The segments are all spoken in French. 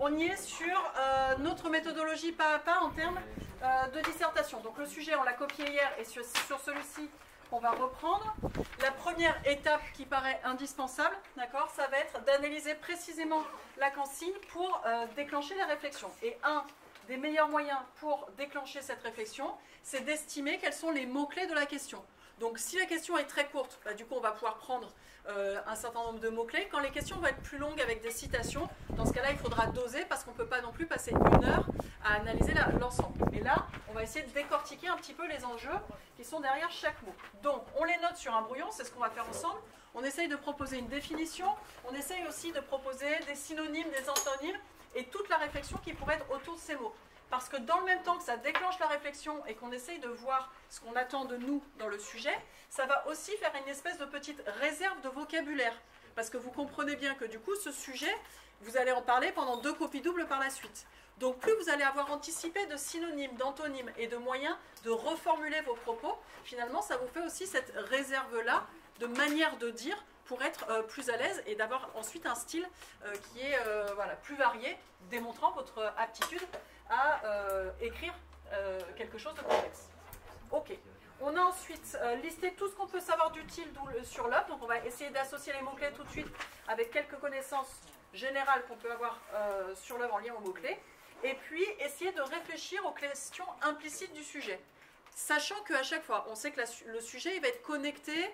on y est sur notre méthodologie pas à pas en termes de dissertation. Donc le sujet, on l'a copié hier et sur celui-ci, on va reprendre. La première étape qui paraît indispensable, d'accord, ça va être d'analyser précisément la consigne pour déclencher la réflexion. Et un des meilleurs moyens pour déclencher cette réflexion, c'est d'estimer quels sont les mots-clés de la question. Donc si la question est très courte, bah, du coup on va pouvoir prendre un certain nombre de mots-clés. Quand les questions vont être plus longues avec des citations, dans ce cas-là il faudra doser parce qu'on ne peut pas non plus passer 1 heure à analyser l'ensemble. Et là, on va essayer de décortiquer un petit peu les enjeux qui sont derrière chaque mot. Donc on les note sur un brouillon, c'est ce qu'on va faire ensemble. On essaye de proposer une définition, on essaye aussi de proposer des synonymes, des antonymes et toute la réflexion qui pourrait être autour de ces mots. Parce que dans le même temps que ça déclenche la réflexion et qu'on essaye de voir ce qu'on attend de nous dans le sujet, ça va aussi faire une espèce de petite réserve de vocabulaire. Parce que vous comprenez bien que du coup, ce sujet, vous allez en parler pendant 2 copies doubles par la suite. Donc plus vous allez avoir anticipé de synonymes, d'antonymes et de moyens de reformuler vos propos, finalement ça vous fait aussi cette réserve-là de manière de dire pour être plus à l'aise et d'avoir ensuite un style qui est voilà, plus varié, démontrant votre aptitude à écrire quelque chose de complexe. Ok. On a ensuite listé tout ce qu'on peut savoir d'utile sur l'œuvre. Donc on va essayer d'associer les mots-clés tout de suite avec quelques connaissances générales qu'on peut avoir sur l'œuvre en lien aux mots-clés. Et puis essayer de réfléchir aux questions implicites du sujet. Sachant qu'à chaque fois, on sait que le sujet il va être connecté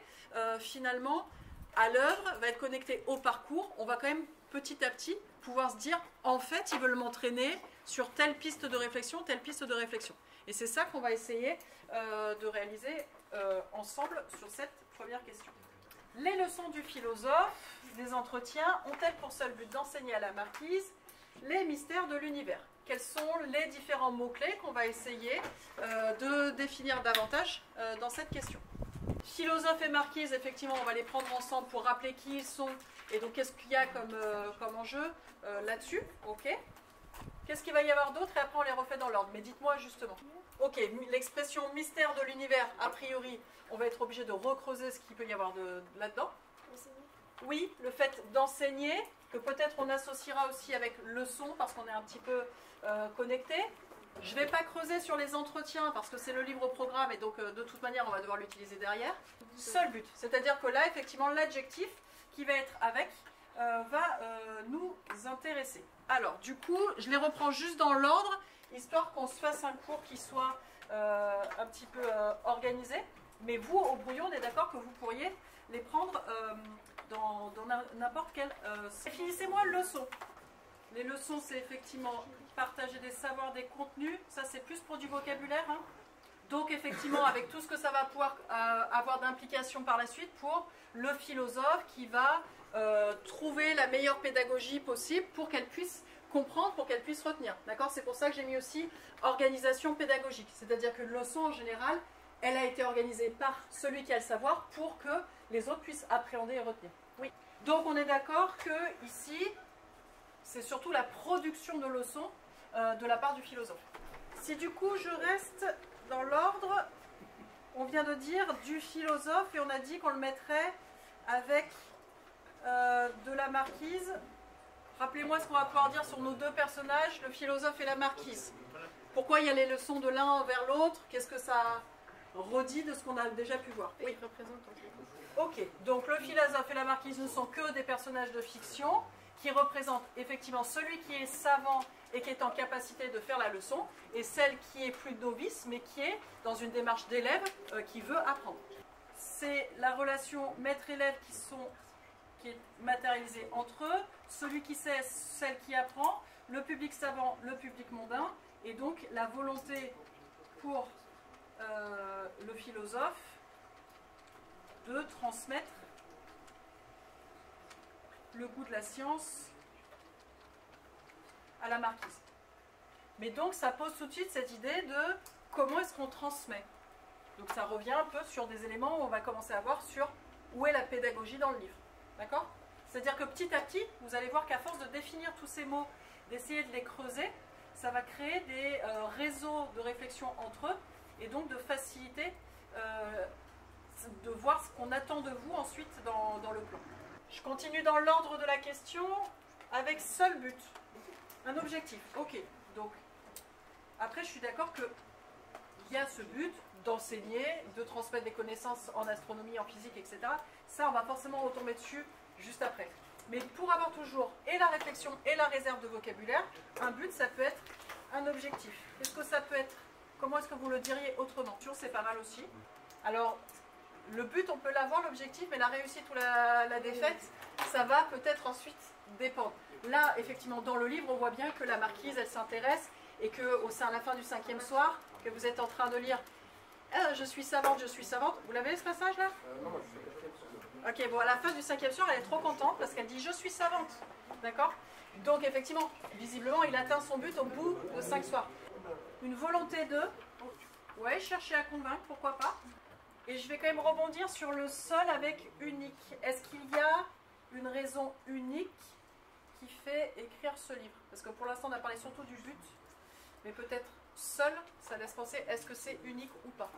finalement à l'œuvre, va être connecté au parcours. On va quand même petit à petit pouvoir se dire, en fait, ils veulent m'entraîner sur telle piste de réflexion, telle piste de réflexion. Et c'est ça qu'on va essayer de réaliser ensemble sur cette première question. Les leçons du philosophe, des entretiens, ont-elles pour seul but d'enseigner à la marquise les mystères de l'univers? Quels sont les différents mots-clés qu'on va essayer de définir davantage dans cette question? Philosophe et marquise, effectivement, on va les prendre ensemble pour rappeler qui ils sont et donc qu'est-ce qu'il y a comme enjeu là-dessus. Ok. Qu'est-ce qu'il va y avoir d'autre et après on les refait dans l'ordre. Mais dites-moi justement. Ok, l'expression mystère de l'univers, a priori, on va être obligé de recreuser ce qu'il peut y avoir là-dedans. Oui, le fait d'enseigner, que peut-être on associera aussi avec leçon parce qu'on est un petit peu connecté. Je ne vais pas creuser sur les entretiens parce que c'est le livre programme et donc de toute manière on va devoir l'utiliser derrière. Seul but, c'est-à-dire que là effectivement l'adjectif qui va être avec va nous intéresser. Alors du coup je les reprends juste dans l'ordre histoire qu'on se fasse un cours qui soit un petit peu organisé. Mais vous au brouillon on est d'accord que vous pourriez les prendre dans n'importe quel... Définissez-moi leçon. Les leçons, c'est effectivement partager des savoirs, des contenus. Ça, c'est plus pour du vocabulaire. Hein. Donc, effectivement, avec tout ce que ça va pouvoir avoir d'implication par la suite pour le philosophe qui va trouver la meilleure pédagogie possible pour qu'elle puisse comprendre, pour qu'elle puisse retenir. D'accord? C'est pour ça que j'ai mis aussi organisation pédagogique. C'est-à-dire que leçon, en général, elle a été organisée par celui qui a le savoir pour que les autres puissent appréhender et retenir. Oui. Donc, on est d'accord que ici... c'est surtout la production de leçons de la part du philosophe. Si du coup je reste dans l'ordre, on vient de dire du philosophe et on a dit qu'on le mettrait avec de la marquise. Rappelez-moi ce qu'on va pouvoir dire sur nos 2 personnages, le philosophe et la marquise. Pourquoi il y a les leçons de l'un vers l'autre? Qu'est-ce que ça redit de ce qu'on a déjà pu voir? Oui. Ok, donc le philosophe et la marquise ne sont que des personnages de fiction qui représente effectivement celui qui est savant et qui est en capacité de faire la leçon, et celle qui est plus novice, mais qui est dans une démarche d'élève qui veut apprendre. C'est la relation maître-élève qui est matérialisée entre eux, celui qui sait, celle qui apprend, le public savant, le public mondain, et donc la volonté pour le philosophe de transmettre le goût de la science à la marquise. Mais donc ça pose tout de suite cette idée de comment est-ce qu'on transmet. Donc ça revient un peu sur des éléments où on va commencer à voir sur où est la pédagogie dans le livre. D'accord? C'est-à-dire que petit à petit, vous allez voir qu'à force de définir tous ces mots, d'essayer de les creuser, ça va créer des réseaux de réflexion entre eux et donc de faciliter de voir ce qu'on attend de vous ensuite dans le plan. Je continue dans l'ordre de la question avec seul but. Un objectif, ok. Donc, après, je suis d'accord qu'il y a ce but d'enseigner, de transmettre des connaissances en astronomie, en physique, etc. Ça, on va forcément retomber dessus juste après. Mais pour avoir toujours et la réflexion et la réserve de vocabulaire, un but, ça peut être un objectif. Qu'est-ce que ça peut être? Comment est-ce que vous le diriez autrement? C'est pas mal aussi. Alors, le but, on peut l'avoir, l'objectif, mais la réussite ou la défaite, ça va peut-être ensuite dépendre. Là, effectivement, dans le livre, on voit bien que la marquise, elle s'intéresse et qu'à la fin du 5e soir, que vous êtes en train de lire « Je suis savante, je suis savante ». Vous l'avez ce passage-là? Non, moi je suis Ok, bon, à la fin du 5e soir, elle est trop contente parce qu'elle dit « Je suis savante ». D'accord? Donc, effectivement, visiblement, il atteint son but au bout de 5 soirs. Une volonté de... Ouais, chercher à convaincre, pourquoi pas. Et je vais quand même rebondir sur le seul avec unique. Est-ce qu'il y a une raison unique qui fait écrire ce livre? Parce que pour l'instant, on a parlé surtout du but, mais peut-être seul, ça laisse penser, est-ce que c'est unique ou pas?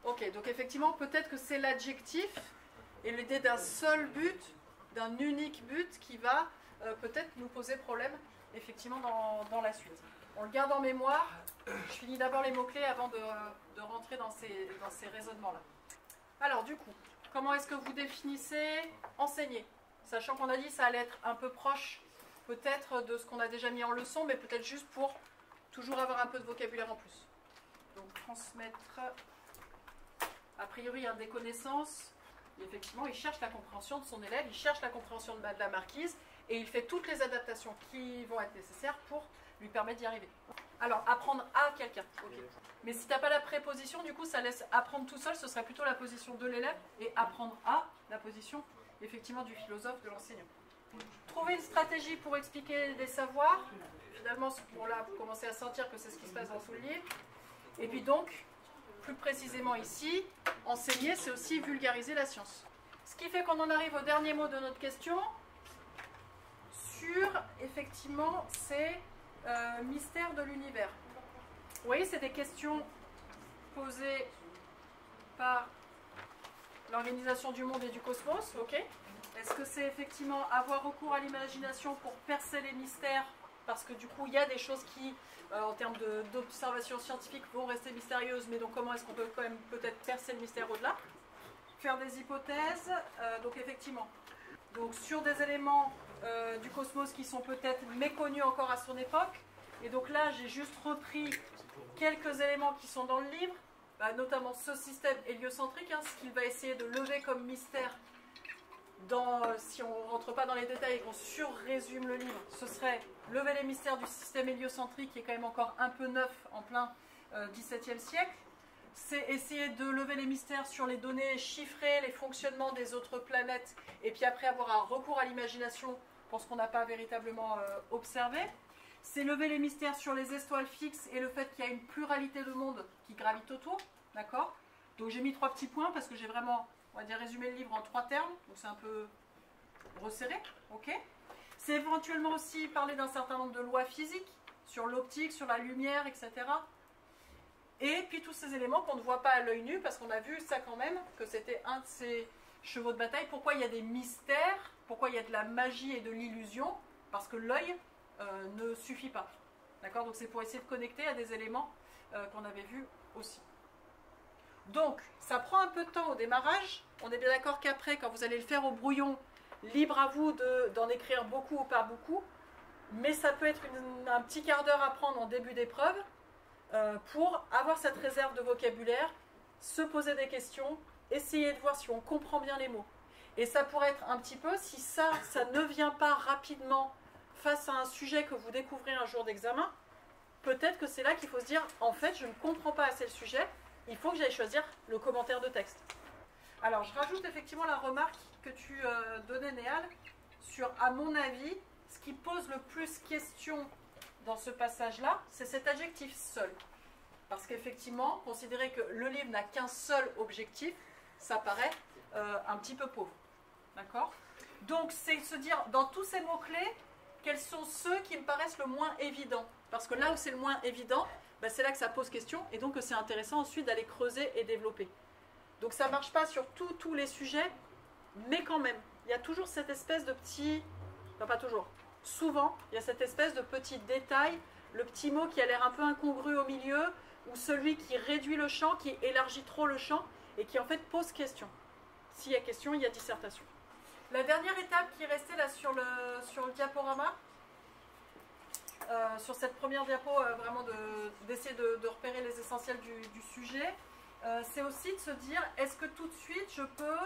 Ok, donc effectivement, peut-être que c'est l'adjectif et l'idée d'un seul but, d'un unique but qui va peut-être nous poser problème, effectivement, dans la suite. On le garde en mémoire. Je finis d'abord les mots-clés avant de rentrer dans ces raisonnements-là. Alors, du coup, comment est-ce que vous définissez enseigner? Sachant qu'on a dit que ça allait être un peu proche, peut-être, de ce qu'on a déjà mis en leçon, mais peut-être juste pour toujours avoir un peu de vocabulaire en plus. Donc, transmettre, a priori, des connaissances. Et effectivement, il cherche la compréhension de son élève, il cherche la compréhension de la marquise, et il fait toutes les adaptations qui vont être nécessaires pour lui permettre d'y arriver. Alors, apprendre à quelqu'un. Okay. Mais si tu n'as pas la préposition, du coup, ça laisse apprendre tout seul, ce serait plutôt la position de l'élève, et apprendre à la position, effectivement, du philosophe, de l'enseignant. Trouver une stratégie pour expliquer des savoirs. Finalement, là, vous commencez à sentir que c'est ce qui se passe dans tout le livre. Et puis donc, plus précisément ici, enseigner, c'est aussi vulgariser la science. Ce qui fait qu'on en arrive au dernier mot de notre question, sur, effectivement, c'est mystère de l'univers. Vous voyez, c'est des questions posées par l'organisation du monde et du cosmos, ok? Est-ce que c'est effectivement avoir recours à l'imagination pour percer les mystères? Parce que du coup, il y a des choses qui, en termes d'observation scientifique, vont rester mystérieuses, mais donc comment est-ce qu'on peut quand même peut-être percer le mystère au-delà? Faire des hypothèses, donc effectivement. Donc sur des éléments du cosmos qui sont peut-être méconnus encore à son époque. Et donc là, j'ai juste repris quelques éléments qui sont dans le livre, notamment ce système héliocentrique, ce qu'il va essayer de lever comme mystère. Si on ne rentre pas dans les détails et qu'on surrésume le livre, ce serait lever les mystères du système héliocentrique qui est quand même encore un peu neuf en plein XVIIe siècle. C'est essayer de lever les mystères sur les données chiffrées, les fonctionnements des autres planètes, et puis après avoir un recours à l'imagination pour ce qu'on n'a pas véritablement observé. C'est lever les mystères sur les étoiles fixes et le fait qu'il y a une pluralité de mondes qui gravitent autour, d'accord? Donc j'ai mis 3 petits points parce que j'ai vraiment, on va dire, résumé le livre en 3 termes, donc c'est un peu resserré, ok? C'est éventuellement aussi parler d'un certain nombre de lois physiques, sur l'optique, sur la lumière, etc. Et puis tous ces éléments qu'on ne voit pas à l'œil nu, parce qu'on a vu ça quand même, que c'était un de ces chevaux de bataille. Pourquoi il y a des mystères? Pourquoi il y a de la magie et de l'illusion? Parce que l'œil ne suffit pas. D'accord? Donc c'est pour essayer de connecter à des éléments qu'on avait vus aussi. Donc, ça prend un peu de temps au démarrage. On est bien d'accord qu'après, quand vous allez le faire au brouillon, libre à vous d'en écrire beaucoup ou pas beaucoup. Mais ça peut être un petit quart d'heure à prendre en début d'épreuve pour avoir cette réserve de vocabulaire, se poser des questions, essayer de voir si on comprend bien les mots. Et ça pourrait être un petit peu, si ça ne vient pas rapidement face à un sujet que vous découvrez un jour d'examen, peut-être que c'est là qu'il faut se dire, en fait, je ne comprends pas assez le sujet, il faut que j'aille choisir le commentaire de texte. Alors, je rajoute effectivement la remarque que tu donnais, Néal, sur, à mon avis, ce qui pose le plus question dans ce passage-là, c'est cet adjectif seul. Parce qu'effectivement, considérer que le livre n'a qu'un seul objectif, ça paraît un petit peu pauvre. D'accord? Donc, c'est se dire, dans tous ces mots-clés, quels sont ceux qui me paraissent le moins évidents? Parce que là où c'est le moins évident, c'est là que ça pose question, et donc c'est intéressant ensuite d'aller creuser et développer. Donc ça ne marche pas sur tous les sujets, mais quand même, il y a toujours cette espèce de petit... Enfin, pas toujours. souvent, il y a cette espèce de petit détail, le petit mot qui a l'air un peu incongru au milieu, ou celui qui réduit le champ, qui élargit trop le champ, et qui en fait pose question. S'il y a question, il y a dissertation. La dernière étape qui restait là sur le diaporama, sur cette première diapo, vraiment d'essayer de repérer les essentiels du sujet, c'est aussi de se dire, est-ce que tout de suite je peux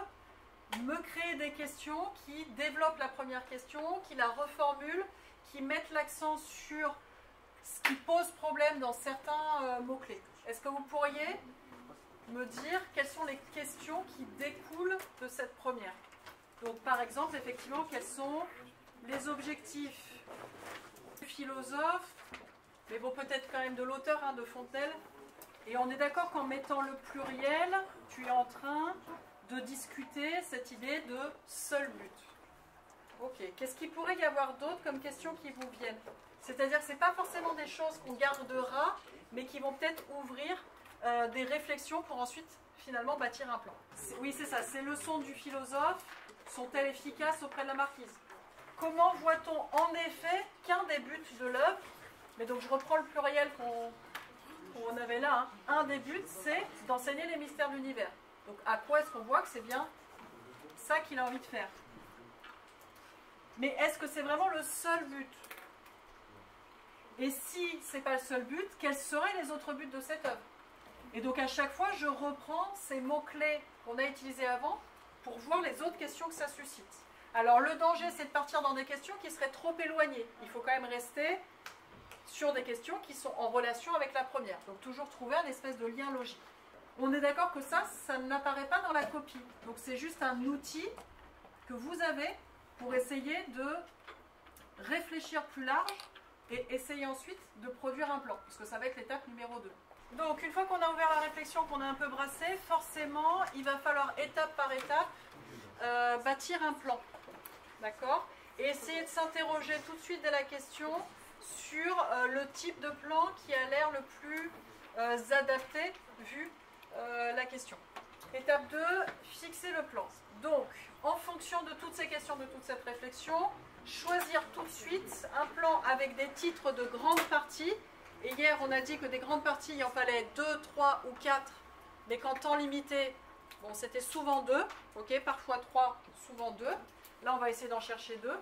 me créer des questions qui développent la première question, qui la reformulent, qui mettent l'accent sur ce qui pose problème dans certains mots-clés. Est-ce que vous pourriez me dire quelles sont les questions qui découlent de cette première? Donc par exemple, effectivement, quels sont les objectifs du philosophe, mais bon, peut-être quand même de l'auteur, hein, de Fontenelle. Et on est d'accord qu'en mettant le pluriel, tu es en train de discuter cette idée de seul but. Ok, qu'est-ce qu'il pourrait y avoir d'autre comme questions qui vous viennent? C'est-à-dire que ce n'est pas forcément des choses qu'on gardera, mais qui vont peut-être ouvrir des réflexions pour ensuite finalement bâtir un plan. Oui, c'est ça, ces leçons du philosophe sont-elles efficaces auprès de la marquise? Comment voit-on en effet qu'un des buts de l'œuvre, mais donc je reprends le pluriel qu'on avait là, hein, un des buts c'est d'enseigner les mystères de l'univers. Donc à quoi est-ce qu'on voit que c'est bien ça qu'il a envie de faire? Mais est-ce que c'est vraiment le seul but? Et si ce n'est pas le seul but, quels seraient les autres buts de cette œuvre? Et donc à chaque fois, je reprends ces mots-clés qu'on a utilisés avant pour voir les autres questions que ça suscite. Alors le danger, c'est de partir dans des questions qui seraient trop éloignées. Il faut quand même rester sur des questions qui sont en relation avec la première. Donc toujours trouver un espèce de lien logique. On est d'accord que ça n'apparaît pas dans la copie. Donc c'est juste un outil que vous avez pour essayer de réfléchir plus large et essayer ensuite de produire un plan, parce que ça va être l'étape numéro 2. Donc une fois qu'on a ouvert la réflexion, qu'on a un peu brassé, forcément il va falloir étape par étape bâtir un plan. D'accord? Et essayer de s'interroger tout de suite dès la question sur le type de plan qui a l'air le plus adapté vu la question. Étape 2, fixer le plan. Donc, en fonction de toutes ces questions, de toute cette réflexion, choisir tout de suite un plan avec des titres de grandes parties. Et hier, on a dit que des grandes parties, il en fallait 2, 3 ou 4, mais qu'en temps limité, bon, c'était souvent 2, ok, parfois 3, souvent 2. Là, on va essayer d'en chercher 2.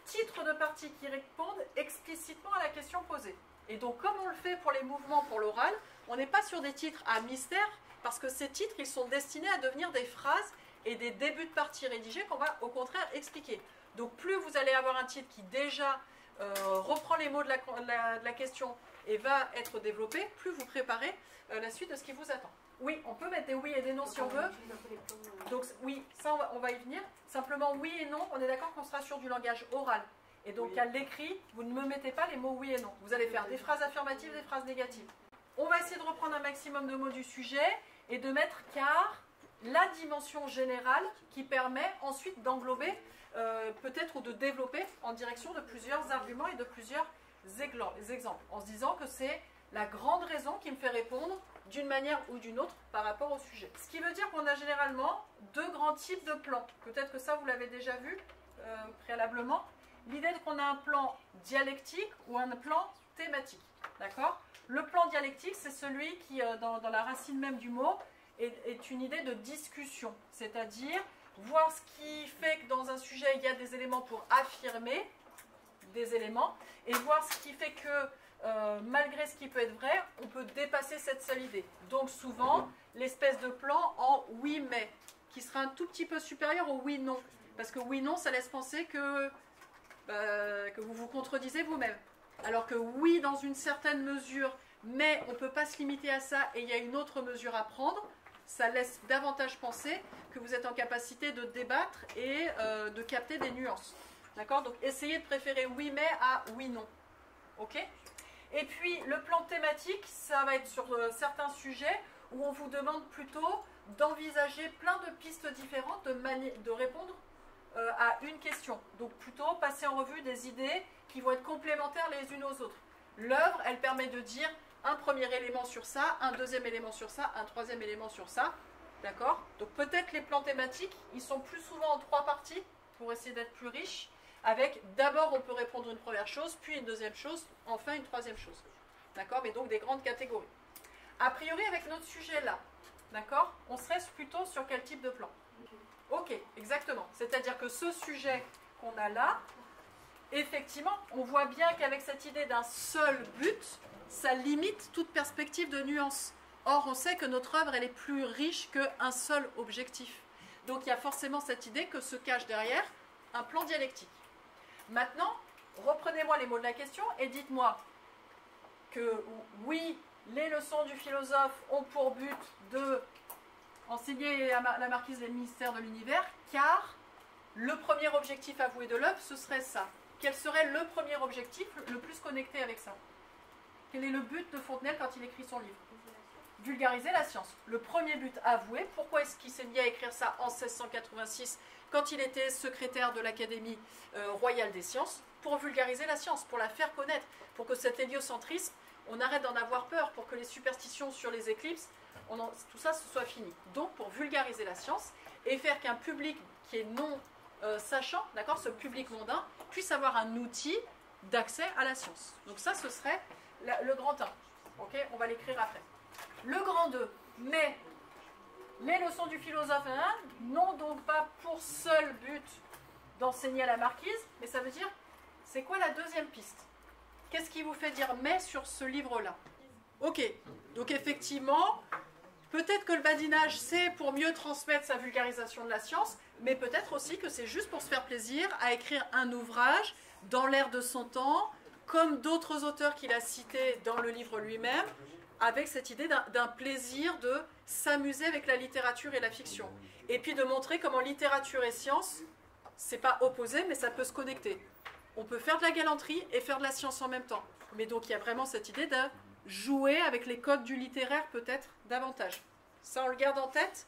Titres de parties qui répondent explicitement à la question posée. Et donc, comme on le fait pour les mouvements, pour l'oral, on n'est pas sur des titres à mystère, parce que ces titres, ils sont destinés à devenir des phrases et des débuts de parties rédigés qu'on va au contraire expliquer. Donc, plus vous allez avoir un titre qui déjà reprend les mots de la question et va être développé, plus vous préparez la suite de ce qui vous attend. Oui, on peut mettre des oui et des non si on veut. Donc oui, ça on va y venir. Simplement oui et non, on est d'accord qu'on sera sur du langage oral. Et donc à l'écrit, vous ne me mettez pas les mots oui et non. Vous allez faire des phrases affirmatives, des phrases négatives. On va essayer de reprendre un maximum de mots du sujet et de mettre car la dimension générale qui permet ensuite d'englober peut-être ou de développer en direction de plusieurs arguments et de plusieurs exemples, en se disant que c'est la grande raison qui me fait répondre d'une manière ou d'une autre par rapport au sujet. Ce qui veut dire qu'on a généralement 2 grands types de plans. Peut-être que ça vous l'avez déjà vu préalablement. L'idée qu'on a un plan dialectique ou un plan thématique. D'accord? Le plan dialectique, c'est celui qui, dans la racine même du mot, est une idée de discussion. C'est-à-dire voir ce qui fait que dans un sujet, il y a des éléments pour affirmer des éléments, et voir ce qui fait que, malgré ce qui peut être vrai, on peut dépasser cette seule idée. Donc souvent, l'espèce de plan en oui-mais, qui sera un tout petit peu supérieur au oui-non. Parce que oui-non, ça laisse penser que vous vous contredisez vous-même. Alors que oui, dans une certaine mesure, mais on ne peut pas se limiter à ça et il y a une autre mesure à prendre, ça laisse davantage penser que vous êtes en capacité de débattre et de capter des nuances. D'accord? Donc essayez de préférer oui mais à oui non. Ok? Et puis le plan thématique, ça va être sur certains sujets où on vous demande plutôt d'envisager plein de pistes différentes de répondre à une question. Donc plutôt passer en revue des idées qui vont être complémentaires les unes aux autres. L'œuvre, elle permet de dire un premier élément sur ça, un deuxième élément sur ça, un troisième élément sur ça. D'accord? Donc peut-être les plans thématiques, ils sont plus souvent en 3 parties pour essayer d'être plus riches, avec d'abord on peut répondre une première chose, puis une deuxième chose, enfin une troisième chose. D'accord? Mais donc des grandes catégories. A priori, avec notre sujet là, d'accord, on serait plutôt sur quel type de plan? Ok, exactement. C'est-à-dire que ce sujet qu'on a là, effectivement, on voit bien qu'avec cette idée d'un seul but, ça limite toute perspective de nuance. Or, on sait que notre œuvre, elle est plus riche qu'un seul objectif. Donc, il y a forcément cette idée que se cache derrière un plan dialectique. Maintenant, reprenez-moi les mots de la question et dites-moi que oui, les leçons du philosophe ont pour but de enseigner la marquise les mystères de l'univers, car le premier objectif avoué de l'œuvre, ce serait ça. Quel serait le premier objectif le plus connecté avec ça? Quel est le but de Fontenelle quand il écrit son livre? Vulgariser la science. Le premier but avoué. Pourquoi est-ce qu'il s'est mis à écrire ça en 1686 quand il était secrétaire de l'Académie royale des sciences? Pour vulgariser la science, pour la faire connaître, pour que cet héliocentrisme, on arrête d'en avoir peur, pour que les superstitions sur les éclipses, tout ça, ce soit fini. Donc, pour vulgariser la science et faire qu'un public qui est non sachant, d'accord, ce public mondain, puisse avoir un outil d'accès à la science. Donc ça, ce serait le grand 1. Ok, on va l'écrire après. Le grand 2. Mais les leçons du philosophe n'ont donc pas pour seul but d'enseigner à la marquise, mais ça veut dire, c'est quoi la deuxième piste? Qu'est-ce qui vous fait dire mais sur ce livre-là? Ok, donc effectivement, peut-être que le badinage, c'est pour mieux transmettre sa vulgarisation de la science, mais peut-être aussi que c'est juste pour se faire plaisir à écrire un ouvrage dans l'air de son temps, comme d'autres auteurs qu'il a cités dans le livre lui-même, avec cette idée d'un plaisir de s'amuser avec la littérature et la fiction. Et puis de montrer comment littérature et science, c'est pas opposé, mais ça peut se connecter. On peut faire de la galanterie et faire de la science en même temps. Mais donc il y a vraiment cette idée de jouer avec les codes du littéraire peut-être davantage. Ça, on le garde en tête.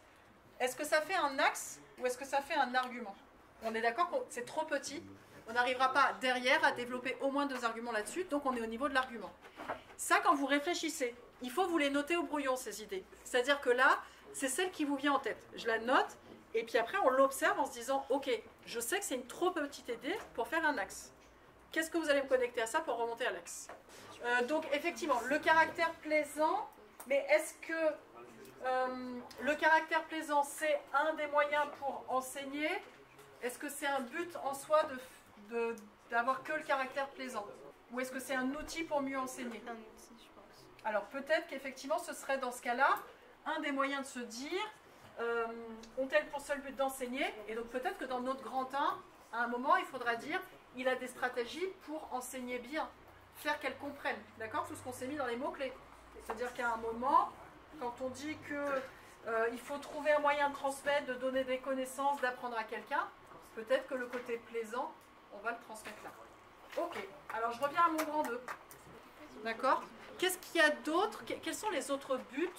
Est-ce que ça fait un axe ou est-ce que ça fait un argument? On est d'accord que c'est trop petit. On n'arrivera pas derrière à développer au moins 2 arguments là-dessus, donc on est au niveau de l'argument. Ça, quand vous réfléchissez, il faut vous les noter au brouillon, ces idées. C'est-à-dire que là, c'est celle qui vous vient en tête. Je la note, et puis après, on l'observe en se disant, ok, je sais que c'est une trop petite idée pour faire un axe. Qu'est-ce que vous allez me connecter à ça pour remonter à l'axe? Donc, effectivement, le caractère plaisant, mais est-ce que le caractère plaisant, c'est un des moyens pour enseigner? Est-ce que c'est un but en soi d'avoir que le caractère plaisant? Ou est-ce que c'est un outil pour mieux enseigner? Un outil, je pense. Alors peut-être qu'effectivement ce serait dans ce cas-là un des moyens de se dire ont-elles pour seul but d'enseigner? Et donc peut-être que dans notre grand 1, à un moment il faudra dire il a des stratégies pour enseigner bien, faire qu'elle comprenne, d'accord? Tout ce qu'on s'est mis dans les mots-clés. C'est-à-dire qu'à un moment, quand on dit qu'il faut trouver un moyen de transmettre, de donner des connaissances, d'apprendre à quelqu'un, peut-être que le côté plaisant, on va le transmettre là. Ok, alors je reviens à mon grand 2. D'accord? Qu'est-ce qu'il y a d'autre? Quels sont les autres buts?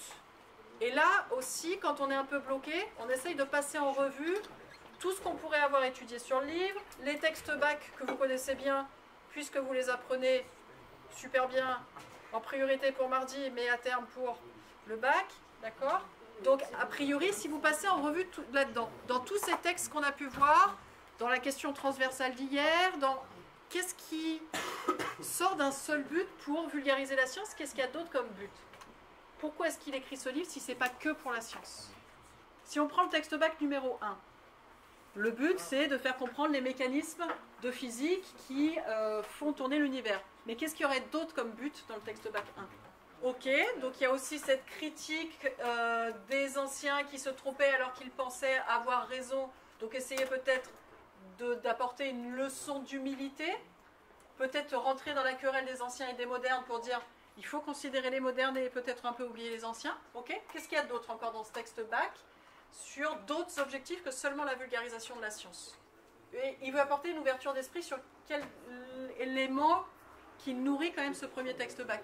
Et là aussi, quand on est un peu bloqué, on essaye de passer en revue tout ce qu'on pourrait avoir étudié sur le livre, les textes bac que vous connaissez bien, puisque vous les apprenez super bien, en priorité pour mardi, mais à terme pour le bac. D'accord? Donc, a priori, si vous passez en revue là-dedans, dans tous ces textes qu'on a pu voir, dans la question transversale d'hier, qu'est-ce qui sort d'un seul but pour vulgariser la science? Qu'est-ce qu'il y a d'autre comme but? Pourquoi est-ce qu'il écrit ce livre si ce n'est pas que pour la science? Si on prend le texte bac numéro 1, le but c'est de faire comprendre les mécanismes de physique qui font tourner l'univers. Mais qu'est-ce qu'il y aurait d'autre comme but dans le texte bac 1? Ok, donc il y a aussi cette critique des anciens qui se trompaient alors qu'ils pensaient avoir raison. Donc essayer peut-être d'apporter une leçon d'humilité, peut-être rentrer dans la querelle des anciens et des modernes pour dire il faut considérer les modernes et peut-être un peu oublier les anciens. Ok, qu'est-ce qu'il y a d'autre encore dans ce texte bac sur d'autres objectifs que seulement la vulgarisation de la science? Et il veut apporter une ouverture d'esprit sur quel élément qui nourrit quand même ce premier texte bac.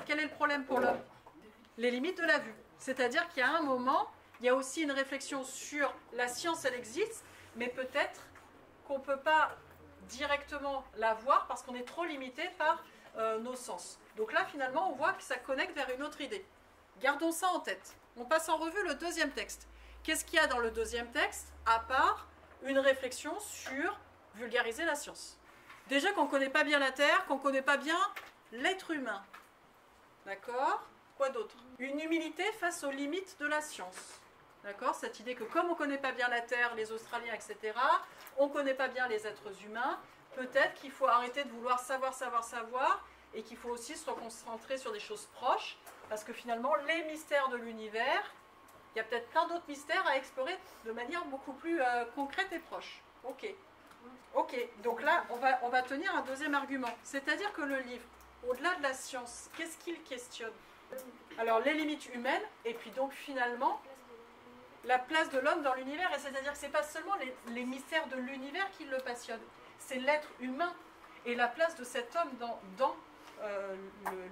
Quel est le problème pour l'homme? Les limites de la vue. C'est-à-dire qu'il y a un moment, il y a aussi une réflexion sur la science, elle existe, mais peut-être qu'on ne peut pas directement la voir parce qu'on est trop limité par nos sens. Donc là, finalement, on voit que ça connecte vers une autre idée. Gardons ça en tête. On passe en revue le deuxième texte. Qu'est-ce qu'il y a dans le deuxième texte, à part une réflexion sur vulgariser la science. Déjà qu'on ne connaît pas bien la Terre, qu'on ne connaît pas bien l'être humain. D'accord? Quoi d'autre? Une humilité face aux limites de la science. D'accord? Cette idée que comme on ne connaît pas bien la Terre, les Australiens, etc., on ne connaît pas bien les êtres humains, peut-être qu'il faut arrêter de vouloir savoir, et qu'il faut aussi se concentrer sur des choses proches, parce que finalement, les mystères de l'univers, il y a peut-être plein d'autres mystères à explorer de manière beaucoup plus concrète et proche. Ok. Ok, donc là, on va tenir un deuxième argument. C'est-à-dire que le livre, au-delà de la science, qu'est-ce qu'il questionne? Alors, les limites humaines, et puis donc finalement, la place de l'homme dans l'univers. Et c'est-à-dire que ce n'est pas seulement les mystères de l'univers qui le passionnent, c'est l'être humain et la place de cet homme dans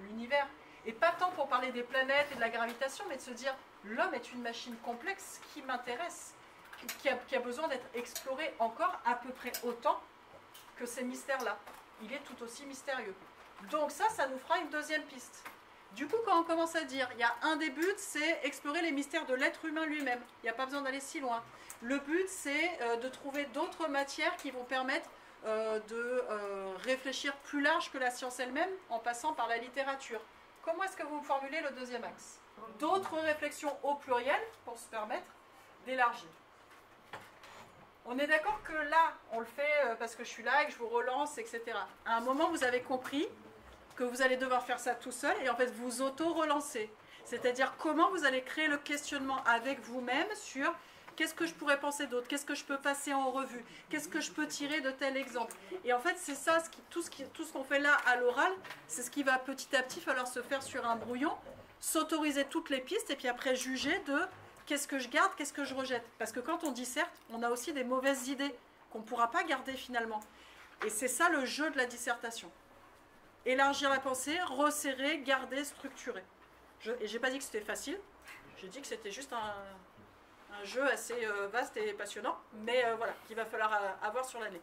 l'univers. Et pas tant pour parler des planètes et de la gravitation, mais de se dire, l'homme est une machine complexe qui m'intéresse, qui a besoin d'être exploré encore à peu près autant que ces mystères-là. Il est tout aussi mystérieux. Donc ça nous fera une deuxième piste. Du coup, quand on commence à dire, il y a un des buts, c'est explorer les mystères de l'être humain lui-même. Il n'y a pas besoin d'aller si loin. Le but, c'est de trouver d'autres matières qui vont permettre de réfléchir plus large que la science elle-même, en passant par la littérature. Comment est-ce que vous formulez le deuxième axe? D'autres réflexions au pluriel, pour se permettre d'élargir. On est d'accord que là, on le fait parce que je suis là et que je vous relance, etc. À un moment, vous avez compris que vous allez devoir faire ça tout seul et en fait vous auto-relancer. C'est-à-dire comment vous allez créer le questionnement avec vous-même sur qu'est-ce que je pourrais penser d'autre, qu'est-ce que je peux passer en revue, qu'est-ce que je peux tirer de tel exemple. Et en fait c'est ça, tout ce qu'on fait là à l'oral, c'est ce qui va petit à petit falloir se faire sur un brouillon, s'autoriser toutes les pistes et puis après juger de qu'est-ce que je garde, qu'est-ce que je rejette. Parce que quand on disserte, on a aussi des mauvaises idées qu'on ne pourra pas garder finalement. Et c'est ça le jeu de la dissertation. Élargir la pensée, resserrer, garder, structurer. Et je n'ai pas dit que c'était facile, j'ai dit que c'était juste un jeu assez vaste et passionnant, mais voilà, qu'il va falloir avoir sur l'année.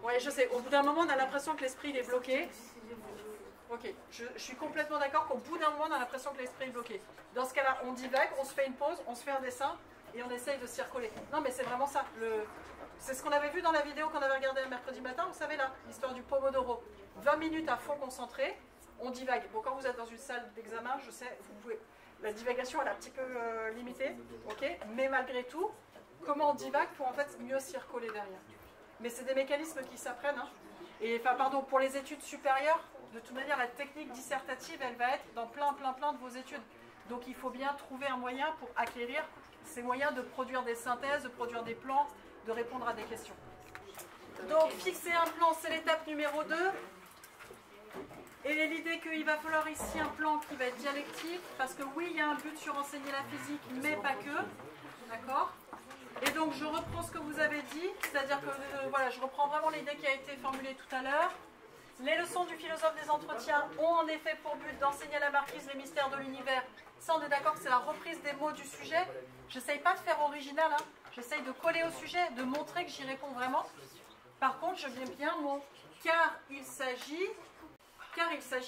Oui, je sais, au bout d'un moment, on a l'impression que l'esprit est bloqué. Ok, je suis complètement d'accord qu'au bout d'un moment, on a l'impression que l'esprit est bloqué. Dans ce cas-là, on divague, on se fait une pause, on se fait un dessin, et on essaye de s'y recoller. Non, mais c'est vraiment ça. C'est ce qu'on avait vu dans la vidéo qu'on avait regardée le mercredi matin, vous savez là, l'histoire du Pomodoro. 20 minutes à fond concentré, on divague. Bon, quand vous êtes dans une salle d'examen, je sais, vous pouvez... La divagation, elle est un petit peu limitée, ok, mais malgré tout, comment on divague pour en fait mieux s'y recoller derrière. Mais c'est des mécanismes qui s'apprennent. Hein. Et enfin, pardon, pour les études supérieures, de toute manière, la technique dissertative, elle va être dans plein de vos études. Donc il faut bien trouver un moyen pour acquérir ces moyens de produire des synthèses, de produire des plans, de répondre à des questions. Donc fixer un plan, c'est l'étape numéro 2. Et l'idée qu'il va falloir ici un plan qui va être dialectique, parce que oui, il y a un but sur enseigner la physique, mais pas que. D'accord? Et donc je reprends ce que vous avez dit, c'est-à-dire que voilà, je reprends vraiment l'idée qui a été formulée tout à l'heure. Les leçons du philosophe des entretiens ont en effet pour but d'enseigner à la marquise les mystères de l'univers. Ça, on est d'accord que c'est la reprise des mots du sujet. J'essaye pas de faire original, hein. J'essaye de coller au sujet, de montrer que j'y réponds vraiment. Par contre, je viens bien mon car il s'agit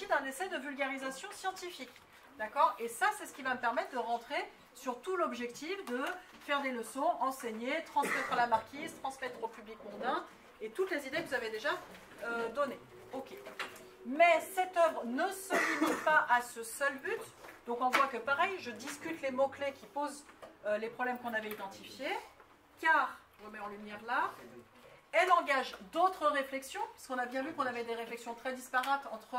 d'un essai de vulgarisation scientifique. D'accord? Et ça, c'est ce qui va me permettre de rentrer sur tout l'objectif de faire des leçons, enseigner, transmettre à la marquise, transmettre au public mondain, et toutes les idées que vous avez déjà données. Ok. Mais cette œuvre ne se limite pas à ce seul but. Donc on voit que pareil, je discute les mots-clés qui posent les problèmes qu'on avait identifiés, car, je remets en lumière là, elle engage d'autres réflexions, puisqu'on a bien vu qu'on avait des réflexions très disparates entre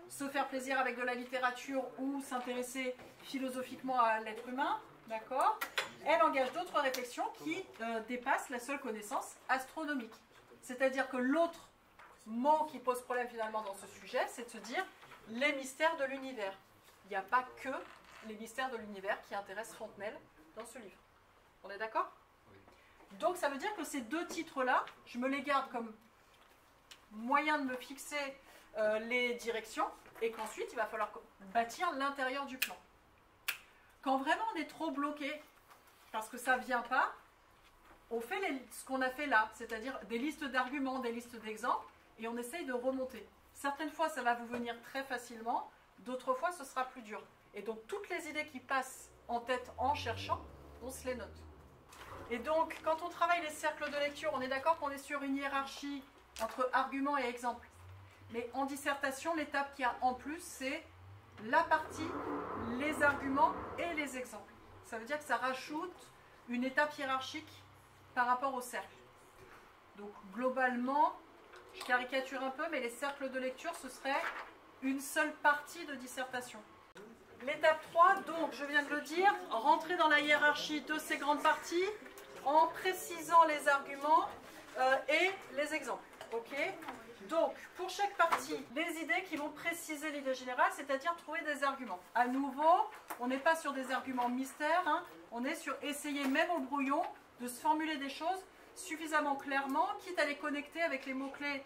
se faire plaisir avec de la littérature ou s'intéresser philosophiquement à l'être humain, d'accord? Elle engage d'autres réflexions qui dépassent la seule connaissance astronomique. C'est-à-dire que l'autre mot qui pose problème finalement dans ce sujet, c'est de se dire les mystères de l'univers. Il n'y a pas que les mystères de l'univers qui intéressent Fontenelle dans ce livre. On est d'accord? Donc ça veut dire que ces deux titres-là, je me les garde comme moyen de me fixer les directions et qu'ensuite il va falloir bâtir l'intérieur du plan. Quand vraiment on est trop bloqué parce que ça ne vient pas, on fait ce qu'on a fait là, c'est-à-dire des listes d'arguments, des listes d'exemples et on essaye de remonter. Certaines fois ça va vous venir très facilement, d'autres fois ce sera plus dur. Et donc toutes les idées qui passent en tête en cherchant, on se les note. Et donc, quand on travaille les cercles de lecture, on est d'accord qu'on est sur une hiérarchie entre argument et exemple. Mais en dissertation, l'étape qu'il y a en plus, c'est la partie, les arguments et les exemples. Ça veut dire que ça rajoute une étape hiérarchique par rapport au cercle. Donc globalement, je caricature un peu, mais les cercles de lecture, ce serait une seule partie de dissertation. L'étape 3, donc, je viens de le dire, rentrer dans la hiérarchie de ces grandes parties en précisant les arguments et les exemples. Ok ? Donc, pour chaque partie, les idées qui vont préciser l'idée générale, c'est-à-dire trouver des arguments. À nouveau, on n'est pas sur des arguments mystères, hein, on est sur essayer, même au brouillon, de se formuler des choses suffisamment clairement, quitte à les connecter avec les mots-clés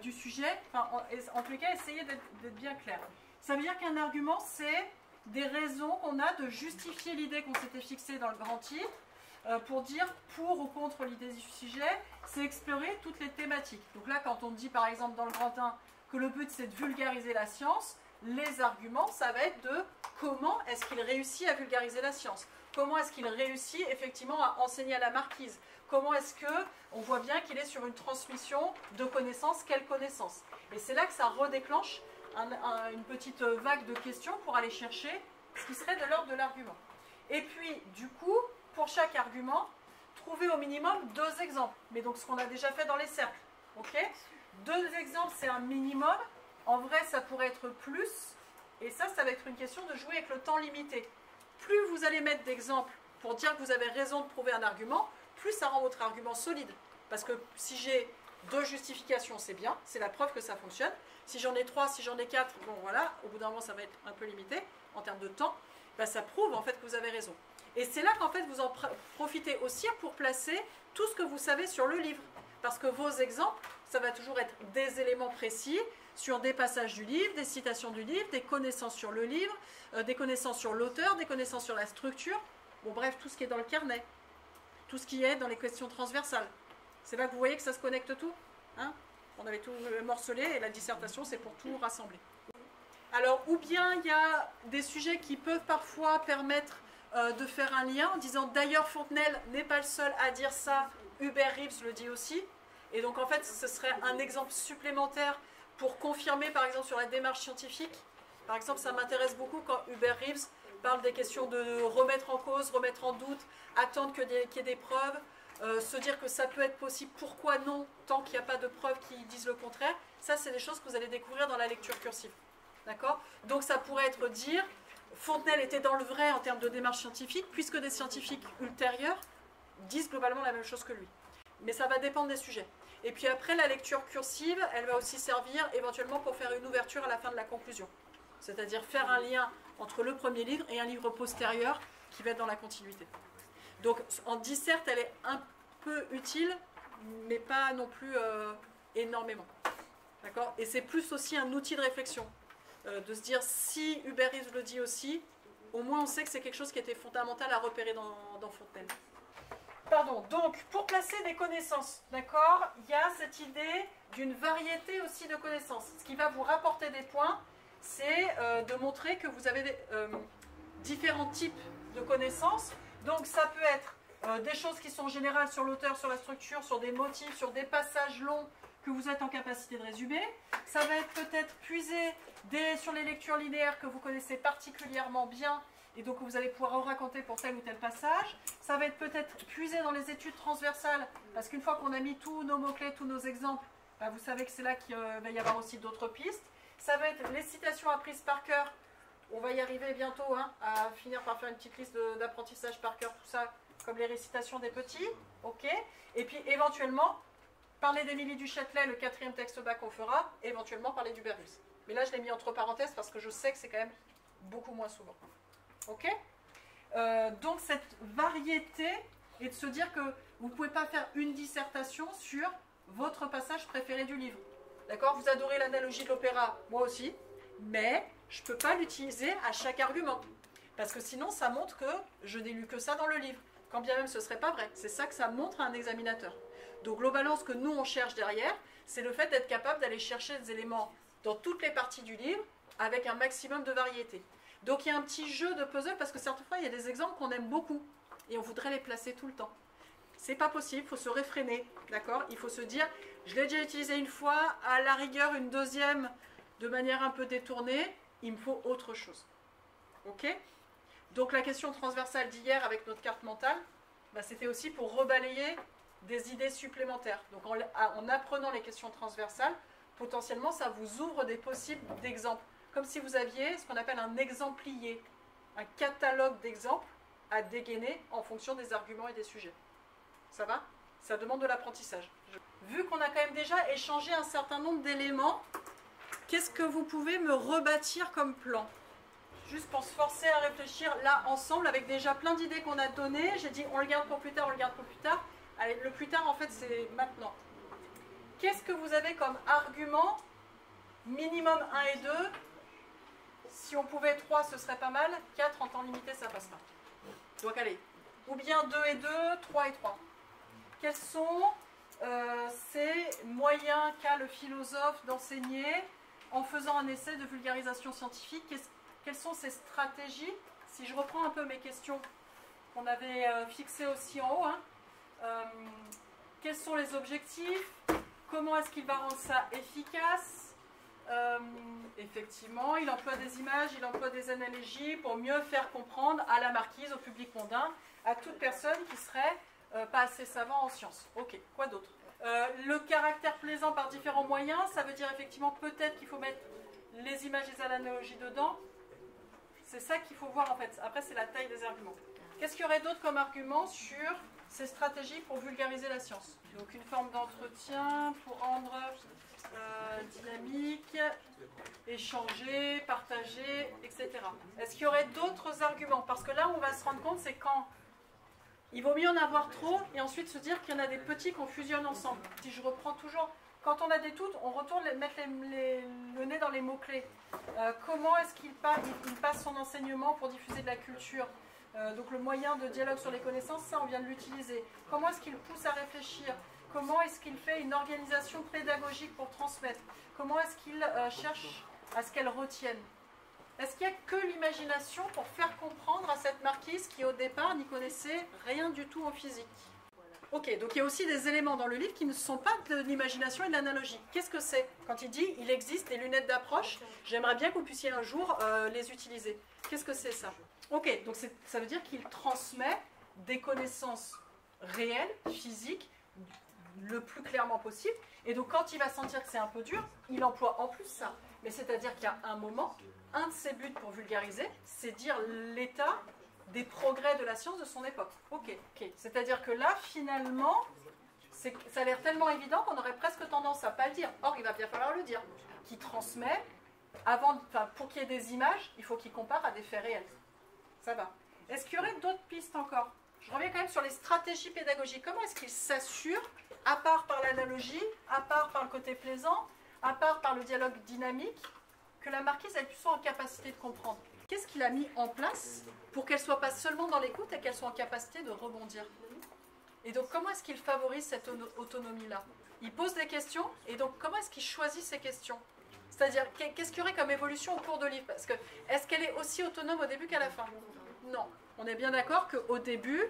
du sujet. Enfin, en tous les cas, essayer d'être bien clair. Ça veut dire qu'un argument, c'est des raisons qu'on a de justifier l'idée qu'on s'était fixée dans le grand titre, pour dire pour ou contre l'idée du sujet, c'est explorer toutes les thématiques. Donc là, quand on dit par exemple dans le grand 1 que le but c'est de vulgariser la science, les arguments, ça va être de comment est-ce qu'il réussit à vulgariser la science. Comment est-ce qu'il réussit effectivement à enseigner à la marquise. Comment est-ce qu'on voit bien qu'il est sur une transmission de connaissances, quelle connaissance. Et c'est là que ça redéclenche une petite vague de questions pour aller chercher ce qui serait de l'ordre de l'argument. Et puis, du coup, pour chaque argument, trouver au minimum 2 exemples. Mais donc ce qu'on a déjà fait dans les cercles. Ok ? 2 exemples, c'est un minimum. En vrai, ça pourrait être plus. Et ça va être une question de jouer avec le temps limité. Plus vous allez mettre d'exemples pour dire que vous avez raison de prouver un argument, plus ça rend votre argument solide. Parce que si j'ai 2 justifications, c'est bien, c'est la preuve que ça fonctionne. Si j'en ai 3, si j'en ai 4, bon voilà, au bout d'un moment ça va être un peu limité en termes de temps, ben, ça prouve en fait que vous avez raison. Et c'est là qu'en fait vous en profitez aussi pour placer tout ce que vous savez sur le livre. Parce que vos exemples, ça va toujours être des éléments précis sur des passages du livre, des citations du livre, des connaissances sur le livre, des connaissances sur l'auteur, des connaissances sur la structure, bon bref, tout ce qui est dans le carnet, tout ce qui est dans les questions transversales. C'est là que vous voyez que ça se connecte tout, hein ? On avait tout morcelé et la dissertation c'est pour tout rassembler. Alors, ou bien il y a des sujets qui peuvent parfois permettre de faire un lien en disant d'ailleurs Fontenelle n'est pas le seul à dire ça, Hubert Reeves le dit aussi. Et donc en fait ce serait un exemple supplémentaire pour confirmer par exemple sur la démarche scientifique. Par exemple ça m'intéresse beaucoup quand Hubert Reeves parle des questions de remettre en cause, remettre en doute, attendre qu'il y ait des preuves. Se dire que ça peut être possible, pourquoi non, tant qu'il n'y a pas de preuves qui disent le contraire, ça c'est des choses que vous allez découvrir dans la lecture cursive. D'accord ? Donc ça pourrait être dire, Fontenelle était dans le vrai en termes de démarche scientifique, puisque des scientifiques ultérieurs disent globalement la même chose que lui. Mais ça va dépendre des sujets. Et puis après, la lecture cursive, elle va aussi servir éventuellement pour faire une ouverture à la fin de la conclusion. C'est-à-dire faire un lien entre le premier livre et un livre postérieur qui va être dans la continuité. Donc en disserte, elle est un peu utile, mais pas non plus énormément. D'accord ? Et c'est plus aussi un outil de réflexion. De se dire, si Hubert Reeves le dit aussi, au moins on sait que c'est quelque chose qui était fondamental à repérer dans Fontenelle. Pardon, donc pour placer des connaissances, d'accord, il y a cette idée d'une variété aussi de connaissances. Ce qui va vous rapporter des points, c'est de montrer que vous avez différents types de connaissances. Donc ça peut être des choses qui sont générales sur l'auteur, sur la structure, sur des motifs, sur des passages longs que vous êtes en capacité de résumer. Ça va être peut-être puiser sur les lectures linéaires que vous connaissez particulièrement bien et donc vous allez pouvoir en raconter pour tel ou tel passage. Ça va être peut-être puiser dans les études transversales parce qu'une fois qu'on a mis tous nos mots-clés, tous nos exemples, bah vous savez que c'est là qu'il va y avoir aussi d'autres pistes. Ça va être les citations apprises par cœur. On va y arriver bientôt hein, à finir par faire une petite liste d'apprentissage par cœur, tout ça, comme les récitations des petits. Ok. Et puis éventuellement, parler d'Émilie du Châtelet, le 4e texte bac qu'on fera, éventuellement parler d'Hubert Reeves. Mais là, je l'ai mis entre parenthèses parce que je sais que c'est quand même beaucoup moins souvent. Ok. Donc cette variété, et de se dire que vous ne pouvez pas faire une dissertation sur votre passage préféré du livre. D'accord ? Vous adorez l'analogie de l'opéra, moi aussi, mais je ne peux pas l'utiliser à chaque argument. Parce que sinon, ça montre que je n'ai lu que ça dans le livre. Quand bien même ce ne serait pas vrai. C'est ça que ça montre à un examinateur. Donc globalement, ce que nous, on cherche derrière, c'est le fait d'être capable d'aller chercher des éléments dans toutes les parties du livre avec un maximum de variété. Donc il y a un petit jeu de puzzle parce que certaines fois, il y a des exemples qu'on aime beaucoup et on voudrait les placer tout le temps. C'est pas possible, il faut se réfréner, d'accord ? Il faut se dire, je l'ai déjà utilisé une fois, à la rigueur une deuxième de manière un peu détournée, il me faut autre chose. Ok? Donc la question transversale d'hier avec notre carte mentale, bah, c'était aussi pour rebalayer des idées supplémentaires. Donc en apprenant les questions transversales, potentiellement ça vous ouvre des possibles d'exemples. Comme si vous aviez ce qu'on appelle un exemplier, un catalogue d'exemples à dégainer en fonction des arguments et des sujets. Ça va? Ça demande de l'apprentissage. Vu qu'on a quand même déjà échangé un certain nombre d'éléments, qu'est-ce que vous pouvez me rebâtir comme plan? Juste pour se forcer à réfléchir là ensemble avec déjà plein d'idées qu'on a données. J'ai dit on le garde pour plus tard, on le garde pour plus tard. Allez, le plus tard en fait c'est maintenant. Qu'est-ce que vous avez comme argument minimum 1 et 2? Si on pouvait 3 ce serait pas mal, 4 en temps limité ça passe pas. Donc allez, ou bien 2 et 2, 3 et 3. Quels sont ces moyens qu'a le philosophe d'enseigner en faisant un essai de vulgarisation scientifique? Quelles sont ces stratégies? Si je reprends un peu mes questions qu'on avait fixées aussi en haut, hein, quels sont les objectifs? Comment est-ce qu'il va rendre ça efficace? Effectivement, il emploie des images, il emploie des analogies pour mieux faire comprendre à la marquise, au public mondain, à toute personne qui serait pas assez savant en sciences. Ok, quoi d'autre? Le caractère plaisant par différents moyens, ça veut dire effectivement peut-être qu'il faut mettre les images et les analogies dedans. C'est ça qu'il faut voir en fait. Après, c'est la taille des arguments. Qu'est-ce qu'il y aurait d'autre comme argument sur ces stratégies pour vulgariser la science? Donc une forme d'entretien pour rendre dynamique, échanger, partager, etc. Est-ce qu'il y aurait d'autres arguments? Parce que là, on va se rendre compte, c'est quand il vaut mieux en avoir trop et ensuite se dire qu'il y en a des petits qu'on fusionne ensemble. Si je reprends toujours, quand on a des doutes, on retourne mettre le nez dans les mots-clés. Comment est-ce qu'il passe son enseignement pour diffuser de la culture? Donc le moyen de dialogue sur les connaissances, ça on vient de l'utiliser. Comment est-ce qu'il pousse à réfléchir? Comment est-ce qu'il fait une organisation pédagogique pour transmettre? Comment est-ce qu'il cherche à ce qu'elle retienne? Est-ce qu'il n'y a que l'imagination pour faire comprendre à cette marquise qui au départ n'y connaissait rien du tout en physique? Ok, donc il y a aussi des éléments dans le livre qui ne sont pas de l'imagination et de l'analogie. Qu'est-ce que c'est? Quand il dit « il existe des lunettes d'approche, j'aimerais bien que vous puissiez un jour les utiliser ». Qu'est-ce que c'est ça? Ok, donc ça veut dire qu'il transmet des connaissances réelles, physiques, le plus clairement possible. Et donc quand il va sentir que c'est un peu dur, il emploie en plus ça. Mais c'est-à-dire qu'il y a un moment, un de ses buts pour vulgariser, c'est dire l'état des progrès de la science de son époque. Ok. C'est-à-dire que là, finalement, ça a l'air tellement évident qu'on aurait presque tendance à ne pas le dire. Or, il va bien falloir le dire. Qui transmet, pour qu'il y ait des images, il faut qu'il compare à des faits réels. Ça va. Est-ce qu'il y aurait d'autres pistes encore? Je reviens quand même sur les stratégies pédagogiques. Comment est-ce qu'il s'assure, à part par l'analogie, à part par le côté plaisant, à part par le dialogue dynamique, que la marquise elle soit en capacité de comprendre? Qu'est-ce qu'il a mis en place pour qu'elle ne soit pas seulement dans l'écoute et qu'elle soit en capacité de rebondir? Et donc, comment est-ce qu'il favorise cette autonomie-là? Il pose des questions, et donc, comment est-ce qu'il choisit ces questions? C'est-à-dire, qu'est-ce qu'il y aurait comme évolution au cours de livre? Parce que, est-ce qu'elle est aussi autonome au début qu'à la fin? Non. On est bien d'accord qu'au début,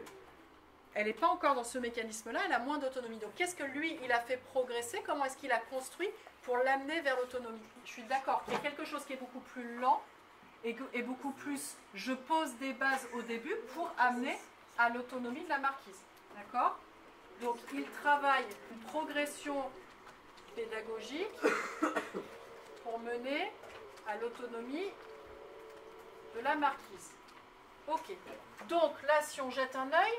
elle n'est pas encore dans ce mécanisme-là, elle a moins d'autonomie. Donc, qu'est-ce que lui, il a fait progresser? Comment est-ce qu'il a construit pour l'amener vers l'autonomie? Je suis d'accord qu'il y a quelque chose qui est beaucoup plus lent, et beaucoup plus, je pose des bases au début pour amener à l'autonomie de la marquise. D'accord? Donc, il travaille une progression pédagogique pour mener à l'autonomie de la marquise. Ok. Donc, là, si on jette un œil,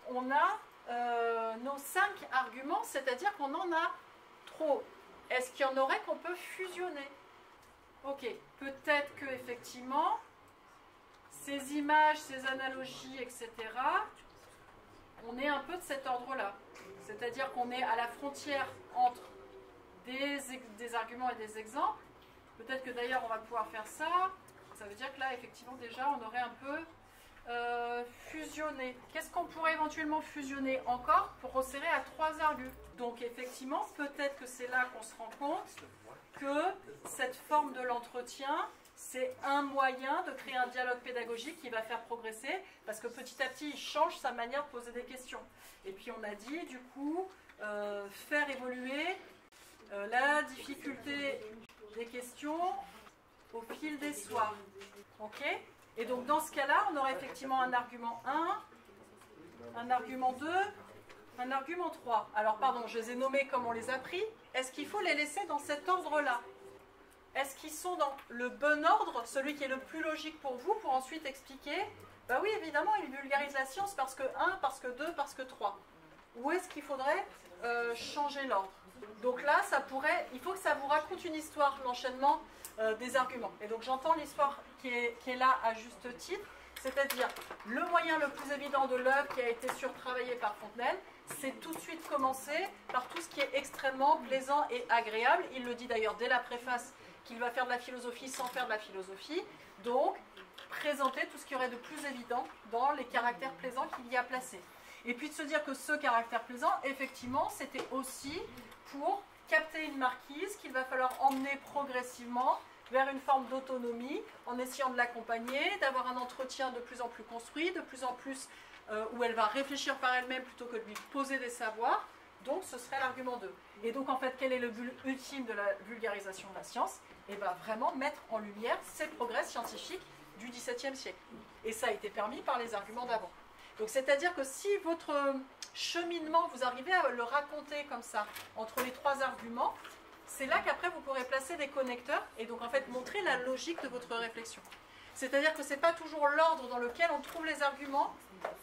on a nos 5 arguments, c'est-à-dire qu'on en a trop. Est-ce qu'il y en aurait qu'on peut fusionner? Ok, peut-être que effectivement, ces images, ces analogies, etc., on est un peu de cet ordre-là. C'est-à-dire qu'on est à la frontière entre des arguments et des exemples. Peut-être que d'ailleurs on va pouvoir faire ça. Ça veut dire que là, effectivement, déjà, on aurait un peu fusionné. Qu'est-ce qu'on pourrait éventuellement fusionner encore pour resserrer à 3 arguments? Donc effectivement, peut-être que c'est là qu'on se rend compte que cette forme de l'entretien, c'est un moyen de créer un dialogue pédagogique qui va faire progresser, parce que petit à petit, il change sa manière de poser des questions. Et puis on a dit, du coup, faire évoluer la difficulté des questions au fil des soirs. Ok? Et donc dans ce cas-là, on aurait effectivement un argument 1, un argument 2, un argument 3. Alors pardon, je les ai nommés comme on les a pris. Est-ce qu'il faut les laisser dans cet ordre-là? Est-ce qu'ils sont dans le bon ordre, celui qui est le plus logique pour vous, pour ensuite expliquer? Ben oui, évidemment, il vulgarise la science parce que 1, parce que 2, parce que 3. Ou est-ce qu'il faudrait changer l'ordre? Donc là, il faut que ça vous raconte une histoire, l'enchaînement des arguments. Et donc j'entends l'histoire qui est là à juste titre, c'est-à-dire le moyen le plus évident de l'œuvre qui a été surtravaillé par Fontenelle, c'est tout de suite commencer par tout ce qui est extrêmement plaisant et agréable. Il le dit d'ailleurs dès la préface qu'il va faire de la philosophie sans faire de la philosophie. Donc, présenter tout ce qu'il y aurait de plus évident dans les caractères plaisants qu'il y a placés. Et puis de se dire que ce caractère plaisant, effectivement, c'était aussi pour capter une marquise qu'il va falloir emmener progressivement vers une forme d'autonomie, en essayant de l'accompagner, d'avoir un entretien de plus en plus construit, de plus en plus où elle va réfléchir par elle-même plutôt que de lui poser des savoirs. Donc ce serait l'argument 2. Et donc en fait, quel est le but ultime de la vulgarisation de la science? Et bien vraiment mettre en lumière ces progrès scientifiques du XVIIe siècle. Et ça a été permis par les arguments d'avant. Donc c'est-à-dire que si votre cheminement, vous arrivez à le raconter comme ça, entre les trois arguments, c'est là qu'après vous pourrez placer des connecteurs et donc en fait montrer la logique de votre réflexion. C'est-à-dire que ce n'est pas toujours l'ordre dans lequel on trouve les arguments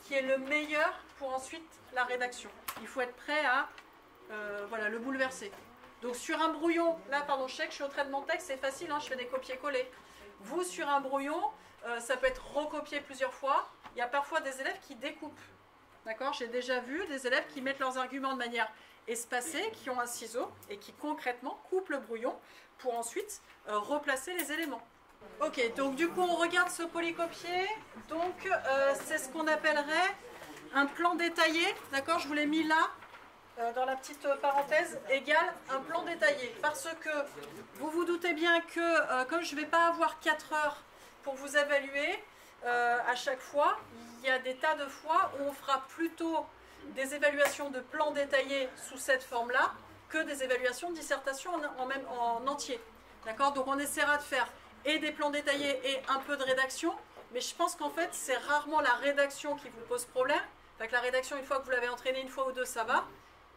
qui est le meilleur pour ensuite la rédaction. Il faut être prêt à le bouleverser. Donc sur un brouillon, là pardon, je sais que je suis au trait de mon texte, c'est facile, hein, je fais des copier-coller. Vous sur un brouillon, ça peut être recopié plusieurs fois. Il y a parfois des élèves qui découpent. D'accord? J'ai déjà vu des élèves qui mettent leurs arguments de manière espacée, qui ont un ciseau et qui concrètement coupent le brouillon pour ensuite replacer les éléments. Ok, donc du coup on regarde ce polycopier. Donc c'est ce qu'on appellerait un plan détaillé. D'accord? Je vous l'ai mis là, dans la petite parenthèse, égale un plan détaillé. Parce que vous vous doutez bien que comme je ne vais pas avoir 4 heures pour vous évaluer, à chaque fois, il y a des tas de fois où on fera plutôt des évaluations de plans détaillés sous cette forme-là que des évaluations de dissertation en entier. D'accord? Donc on essaiera de faire et des plans détaillés et un peu de rédaction, mais je pense qu'en fait c'est rarement la rédaction qui vous pose problème. Fait que la rédaction, une fois que vous l'avez entraîné une fois ou deux, ça va,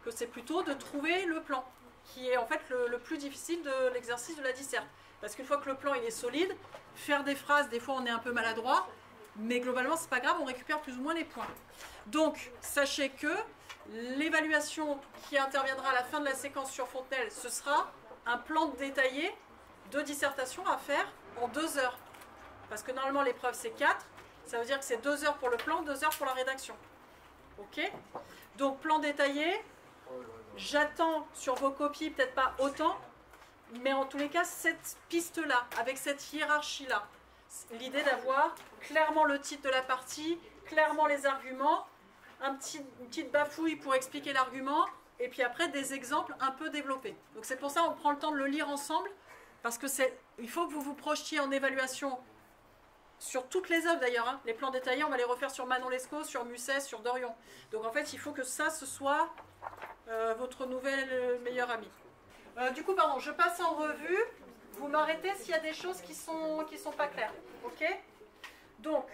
que c'est plutôt de trouver le plan, qui est en fait le plus difficile de l'exercice de la disserte. Parce qu'une fois que le plan il est solide, faire des phrases, des fois on est un peu maladroit, mais globalement c'est pas grave, on récupère plus ou moins les points. Donc sachez que l'évaluation qui interviendra à la fin de la séquence sur Fontenelle, ce sera un plan détaillé de dissertation à faire en 2 heures. Parce que normalement l'épreuve c'est 4, ça veut dire que c'est 2 heures pour le plan, 2 heures pour la rédaction. Ok? Donc plan détaillé, j'attends sur vos copies peut-être pas autant, mais en tous les cas cette piste-là, avec cette hiérarchie-là, l'idée d'avoir clairement le titre de la partie, clairement les arguments, une petite bafouille pour expliquer l'argument, et puis après des exemples un peu développés. Donc c'est pour ça qu'on prend le temps de le lire ensemble, parce que il faut que vous vous projetiez en évaluation sur toutes les œuvres d'ailleurs. Hein. Les plans détaillés, on va les refaire sur Manon Lescaut, sur Musset, sur Dorion. Donc en fait, il faut que ça, ce soit votre nouvelle meilleure amie. Du coup, pardon, je passe en revue. Vous m'arrêtez s'il y a des choses qui sont pas claires. Ok? Donc,